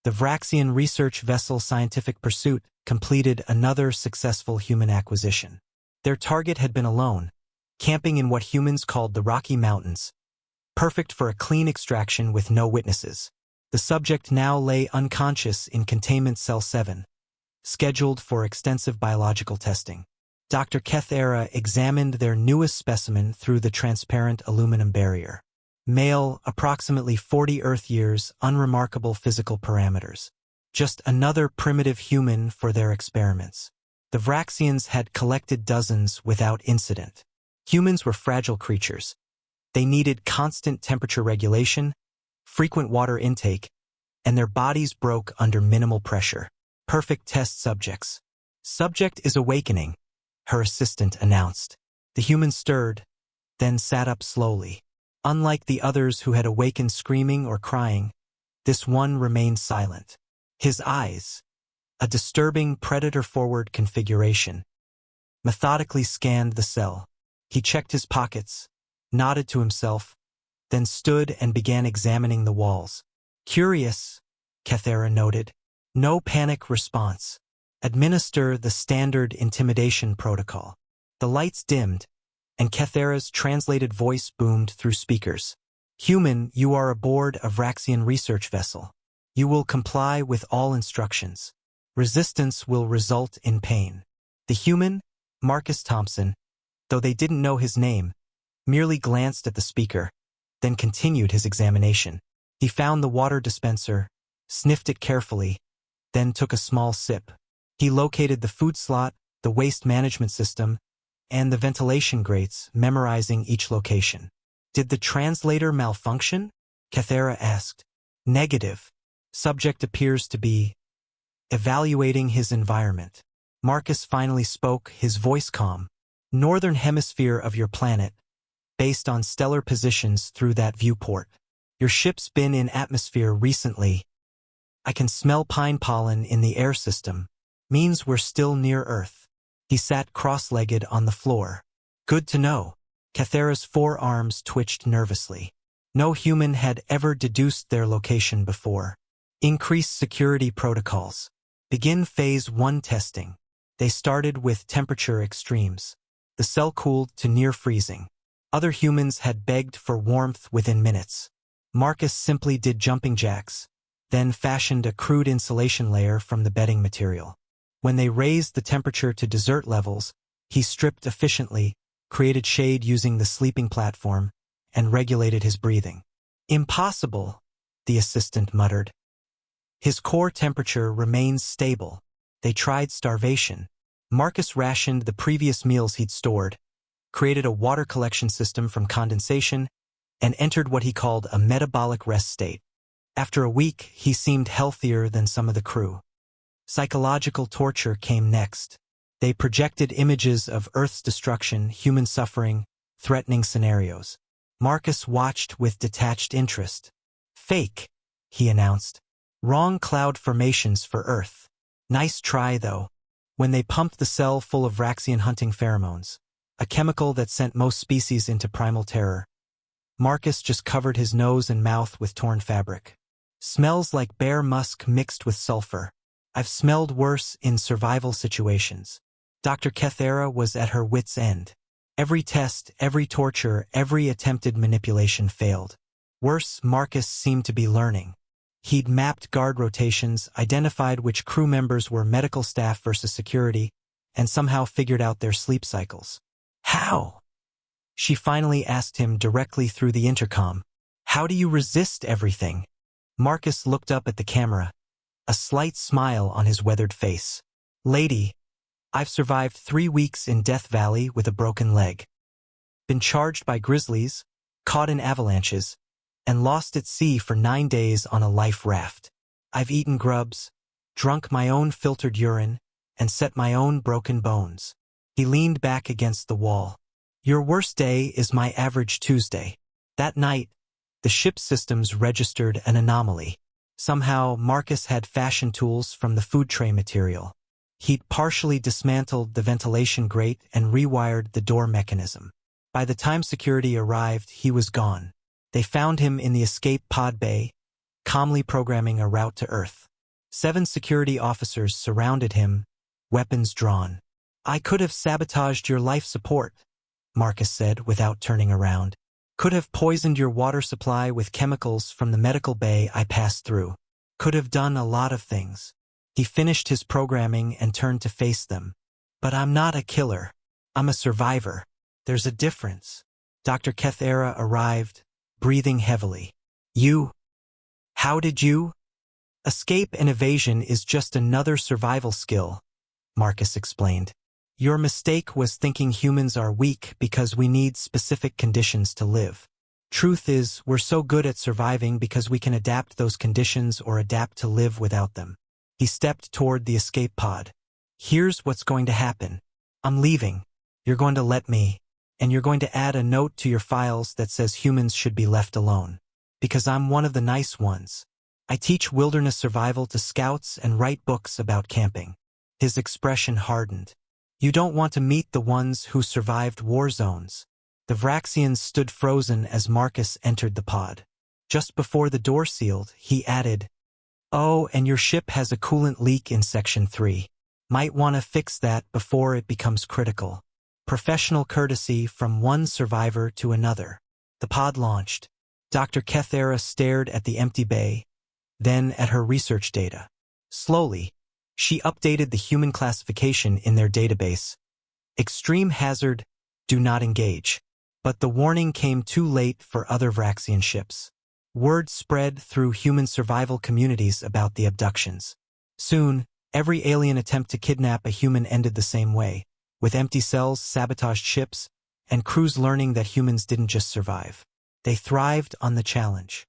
The Vraxian research vessel Scientific Pursuit completed another successful human acquisition. Their target had been alone, camping in what humans called the Rocky Mountains, perfect for a clean extraction with no witnesses. The subject now lay unconscious in Containment Cell 7, scheduled for extensive biological testing. Dr. Kethera examined their newest specimen through the transparent aluminum barrier. Male, approximately 40 Earth years, unremarkable physical parameters. Just another primitive human for their experiments. The Vraxians had collected dozens without incident. Humans were fragile creatures. They needed constant temperature regulation, frequent water intake, and their bodies broke under minimal pressure. Perfect test subjects. Subject is awakening, her assistant announced. The human stirred, then sat up slowly. Unlike the others who had awakened screaming or crying, this one remained silent. His eyes, a disturbing predator-forward configuration, methodically scanned the cell. He checked his pockets, nodded to himself, then stood and began examining the walls. Curious, Kethera noted. No panic response. Administer the standard intimidation protocol. The lights dimmed, and Kethera's translated voice boomed through speakers. Human, you are aboard a Vraxian research vessel. You will comply with all instructions. Resistance will result in pain. The human, Marcus Thompson, though they didn't know his name, merely glanced at the speaker, then continued his examination. He found the water dispenser, sniffed it carefully, then took a small sip. He located the food slot, the waste management system, and the ventilation grates, memorizing each location. Did the translator malfunction? Kethera asked. Negative. Subject appears to be evaluating his environment. Marcus finally spoke, his voice calm. Northern hemisphere of your planet, based on stellar positions through that viewport. Your ship's been in atmosphere recently. I can smell pine pollen in the air system. Means we're still near Earth. He sat cross-legged on the floor. Good to know. Kethera's forearms twitched nervously. No human had ever deduced their location before. Increase security protocols. Begin Phase 1 testing. They started with temperature extremes. The cell cooled to near freezing. Other humans had begged for warmth within minutes. Marcus simply did jumping jacks, then fashioned a crude insulation layer from the bedding material. When they raised the temperature to desert levels, he stripped efficiently, created shade using the sleeping platform, and regulated his breathing. Impossible, the assistant muttered. His core temperature remains stable. They tried starvation. Marcus rationed the previous meals he'd stored, created a water collection system from condensation, and entered what he called a metabolic rest state. After a week, he seemed healthier than some of the crew. Psychological torture came next. They projected images of Earth's destruction, human suffering, threatening scenarios. Marcus watched with detached interest. Fake, he announced. Wrong cloud formations for Earth. Nice try, though. When they pumped the cell full of Vraxian hunting pheromones, a chemical that sent most species into primal terror, Marcus just covered his nose and mouth with torn fabric. Smells like bear musk mixed with sulfur. I've smelled worse in survival situations. Dr. Kethera was at her wit's end. Every test, every torture, every attempted manipulation failed. Worse, Marcus seemed to be learning. He'd mapped guard rotations, identified which crew members were medical staff versus security, and somehow figured out their sleep cycles. How? She finally asked him directly through the intercom. How do you resist everything? Marcus looked up at the camera, a slight smile on his weathered face. Lady, I've survived 3 weeks in Death Valley with a broken leg. Been charged by grizzlies, caught in avalanches, and lost at sea for 9 days on a life raft. I've eaten grubs, drunk my own filtered urine, and set my own broken bones. He leaned back against the wall. Your worst day is my average Tuesday. That night, the ship's systems registered an anomaly. Somehow, Marcus had fashion tools from the food tray material. He'd partially dismantled the ventilation grate and rewired the door mechanism. By the time security arrived, he was gone. They found him in the escape pod bay, calmly programming a route to Earth. 7 security officers surrounded him, weapons drawn. "I could have sabotaged your life support," Marcus said without turning around. "Could have poisoned your water supply with chemicals from the medical bay I passed through. Could have done a lot of things." He finished his programming and turned to face them. "But I'm not a killer. I'm a survivor. There's a difference." Dr. Kethera arrived, breathing heavily. How did you? "Escape and evasion is just another survival skill," Marcus explained. "Your mistake was thinking humans are weak because we need specific conditions to live. Truth is, we're so good at surviving because we can adapt those conditions or adapt to live without them." He stepped toward the escape pod. "Here's what's going to happen. I'm leaving. You're going to let me, and you're going to add a note to your files that says humans should be left alone. Because I'm one of the nice ones. I teach wilderness survival to scouts and write books about camping." His expression hardened. "You don't want to meet the ones who survived war zones." The Vraxians stood frozen as Marcus entered the pod. Just before the door sealed, he added, "Oh, and your ship has a coolant leak in Section 3. Might want to fix that before it becomes critical." Professional courtesy from one survivor to another. The pod launched. Dr. Kethera stared at the empty bay, then at her research data. Slowly, she updated the human classification in their database. Extreme hazard, do not engage. But the warning came too late for other Vraxian ships. Word spread through human survival communities about the abductions. Soon, every alien attempt to kidnap a human ended the same way, with empty cells, sabotaged ships, and crews learning that humans didn't just survive. They thrived on the challenge.